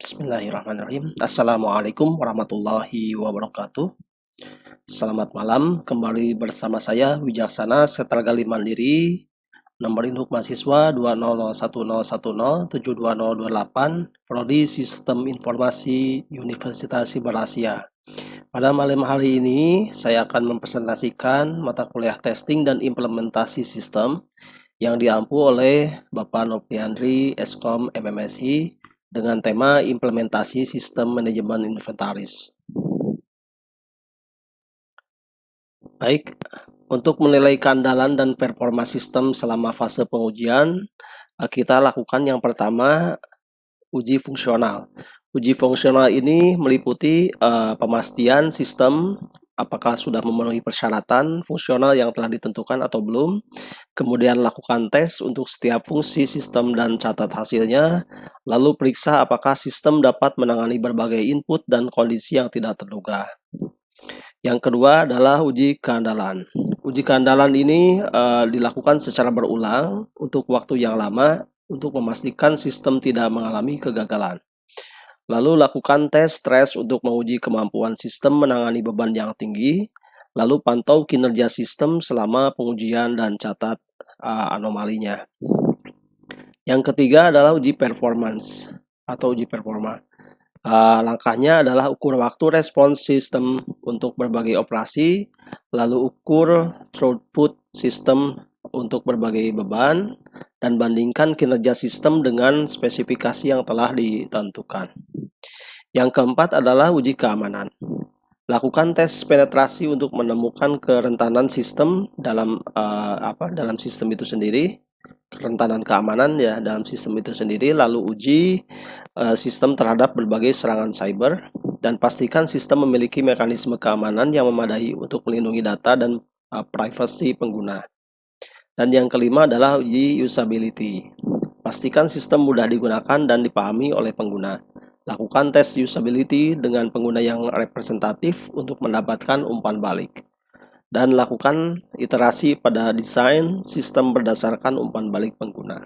Bismillahirrahmanirrahim. Assalamualaikum warahmatullahi wabarakatuh. Selamat malam, kembali bersama saya Wijaksana Setragali Mandiri. Nomor induk mahasiswa 2001010720028, Prodi Sistem Informasi Universitas Siber Asia. Pada malam hari ini, saya akan mempresentasikan mata kuliah testing dan implementasi sistem yang diampu oleh Bapak Nopriandri Eskom MMSI dengan tema implementasi sistem manajemen inventaris. Baik, untuk menilai keandalan dan performa sistem selama fase pengujian, kita lakukan yang pertama uji fungsional. Uji fungsional ini meliputi pemastian sistem apakah sudah memenuhi persyaratan fungsional yang telah ditentukan atau belum, kemudian lakukan tes untuk setiap fungsi sistem dan catat hasilnya, lalu periksa apakah sistem dapat menangani berbagai input dan kondisi yang tidak terduga. Yang kedua adalah uji keandalan. Uji keandalan ini dilakukan secara berulang untuk waktu yang lama untuk memastikan sistem tidak mengalami kegagalan. Lalu lakukan tes stres untuk menguji kemampuan sistem menangani beban yang tinggi. Lalu pantau kinerja sistem selama pengujian dan catat anomalinya. Yang ketiga adalah uji performance atau uji performa. Langkahnya adalah ukur waktu respons sistem untuk berbagai operasi, lalu ukur throughput sistem untuk berbagai beban, dan bandingkan kinerja sistem dengan spesifikasi yang telah ditentukan. Yang keempat adalah uji keamanan. Lakukan tes penetrasi untuk menemukan kerentanan sistem dalam sistem itu sendiri, kerentanan keamanan ya dalam sistem itu sendiri, lalu uji sistem terhadap berbagai serangan cyber, dan pastikan sistem memiliki mekanisme keamanan yang memadai untuk melindungi data dan privasi pengguna. Dan yang kelima adalah uji usability. Pastikan sistem mudah digunakan dan dipahami oleh pengguna. Lakukan tes usability dengan pengguna yang representatif untuk mendapatkan umpan balik. Dan lakukan iterasi pada desain sistem berdasarkan umpan balik pengguna.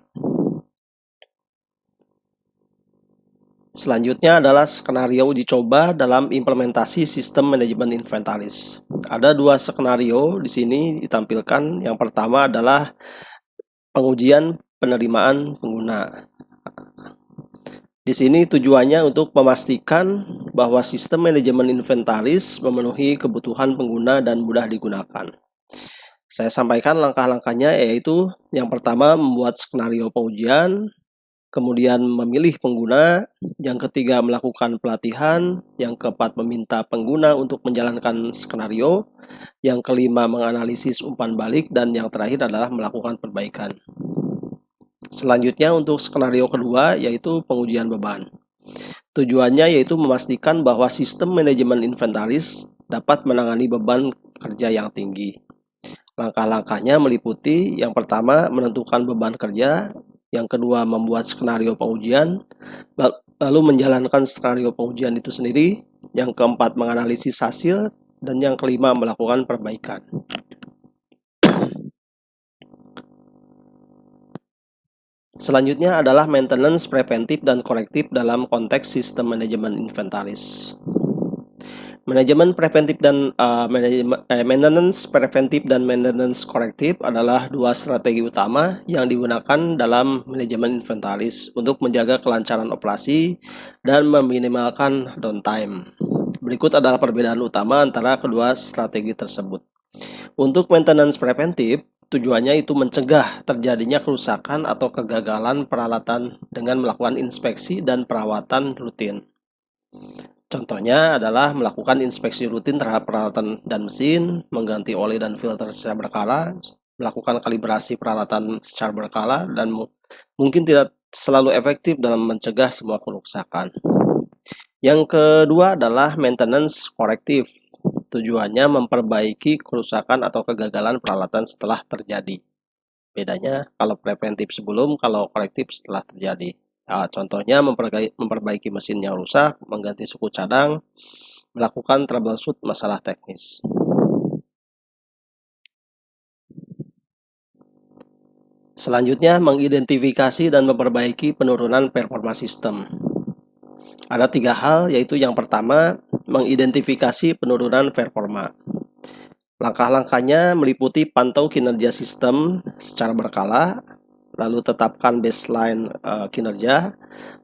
Selanjutnya adalah skenario uji coba dalam implementasi sistem manajemen inventaris. Ada dua skenario di sini ditampilkan. Yang pertama adalah pengujian penerimaan pengguna. Di sini tujuannya untuk memastikan bahwa sistem manajemen inventaris memenuhi kebutuhan pengguna dan mudah digunakan. Saya sampaikan langkah-langkahnya, yaitu yang pertama membuat skenario pengujian, kemudian memilih pengguna, yang ketiga melakukan pelatihan, yang keempat meminta pengguna untuk menjalankan skenario, yang kelima menganalisis umpan balik, dan yang terakhir adalah melakukan perbaikan. Selanjutnya untuk skenario kedua yaitu pengujian beban. Tujuannya yaitu memastikan bahwa sistem manajemen inventaris dapat menangani beban kerja yang tinggi. Langkah-langkahnya meliputi yang pertama menentukan beban kerja, yang kedua membuat skenario pengujian, lalu menjalankan skenario pengujian itu sendiri, yang keempat menganalisis hasil, dan yang kelima melakukan perbaikan. Selanjutnya adalah maintenance preventif dan korektif dalam konteks sistem manajemen inventaris. Manajemen preventif dan maintenance preventif dan maintenance korektif adalah dua strategi utama yang digunakan dalam manajemen inventaris untuk menjaga kelancaran operasi dan meminimalkan downtime. Berikut adalah perbedaan utama antara kedua strategi tersebut. Untuk maintenance preventif, tujuannya itu mencegah terjadinya kerusakan atau kegagalan peralatan dengan melakukan inspeksi dan perawatan rutin. Contohnya adalah melakukan inspeksi rutin terhadap peralatan dan mesin, mengganti oli dan filter secara berkala, melakukan kalibrasi peralatan secara berkala, dan mungkin tidak selalu efektif dalam mencegah semua kerusakan. Yang kedua adalah maintenance korektif. Tujuannya memperbaiki kerusakan atau kegagalan peralatan setelah terjadi. Bedanya kalau preventif sebelum, kalau korektif setelah terjadi. Contohnya memperbaiki mesin yang rusak, mengganti suku cadang, melakukan troubleshoot masalah teknis. Selanjutnya, mengidentifikasi dan memperbaiki penurunan performa sistem. Ada 3 hal, yaitu yang pertama, mengidentifikasi penurunan performa. Langkah-langkahnya meliputi pantau kinerja sistem secara berkala, lalu tetapkan baseline kinerja,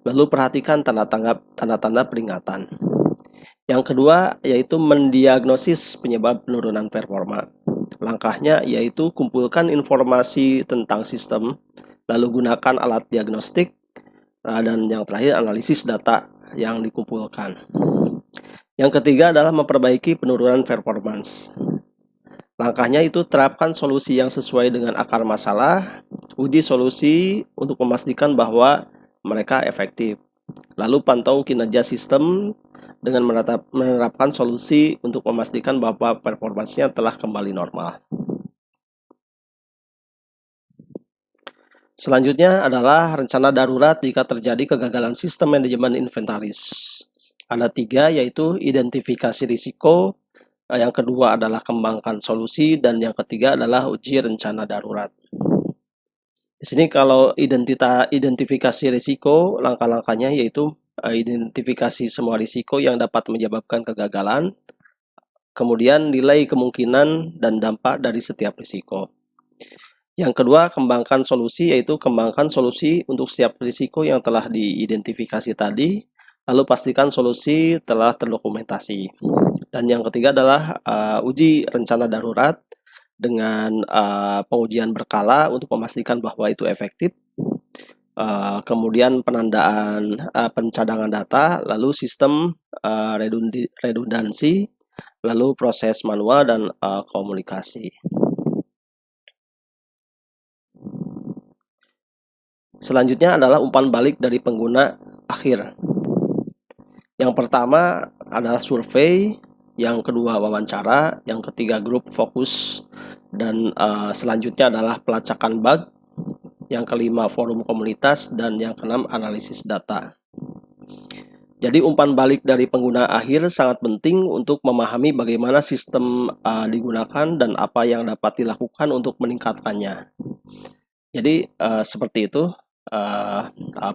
lalu perhatikan tanda-tanda peringatan. Yang kedua yaitu mendiagnosis penyebab penurunan performa. Langkahnya yaitu kumpulkan informasi tentang sistem, lalu gunakan alat diagnostik, dan yang terakhir analisis data yang dikumpulkan. Yang ketiga adalah memperbaiki penurunan performance. Langkahnya itu terapkan solusi yang sesuai dengan akar masalah, uji solusi untuk memastikan bahwa mereka efektif. Lalu pantau kinerja sistem dengan menerapkan solusi untuk memastikan bahwa performanya telah kembali normal. Selanjutnya adalah rencana darurat jika terjadi kegagalan sistem manajemen inventaris. Ada 3, yaitu identifikasi risiko, yang kedua adalah kembangkan solusi, dan yang ketiga adalah uji rencana darurat. Di sini kalau identifikasi risiko, langkah-langkahnya yaitu identifikasi semua risiko yang dapat menyebabkan kegagalan, kemudian nilai kemungkinan dan dampak dari setiap risiko. Yang kedua, kembangkan solusi, yaitu kembangkan solusi untuk setiap risiko yang telah diidentifikasi tadi, lalu pastikan solusi telah terdokumentasi. Dan yang ketiga adalah uji rencana darurat dengan pengujian berkala untuk memastikan bahwa itu efektif. Kemudian penandaan pencadangan data, lalu sistem redundansi, lalu proses manual dan komunikasi. Selanjutnya adalah umpan balik dari pengguna akhir. Yang pertama adalah survei, yang kedua wawancara, yang ketiga grup fokus, dan selanjutnya adalah pelacakan bug, yang kelima forum komunitas, dan yang keenam analisis data. Jadi umpan balik dari pengguna akhir sangat penting untuk memahami bagaimana sistem digunakan dan apa yang dapat dilakukan untuk meningkatkannya. Jadi seperti itu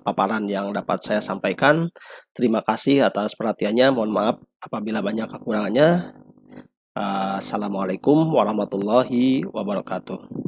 paparan yang dapat saya sampaikan. Terima kasih atas perhatiannya. Mohon maaf apabila banyak kekurangannya. Assalamualaikum warahmatullahi wabarakatuh.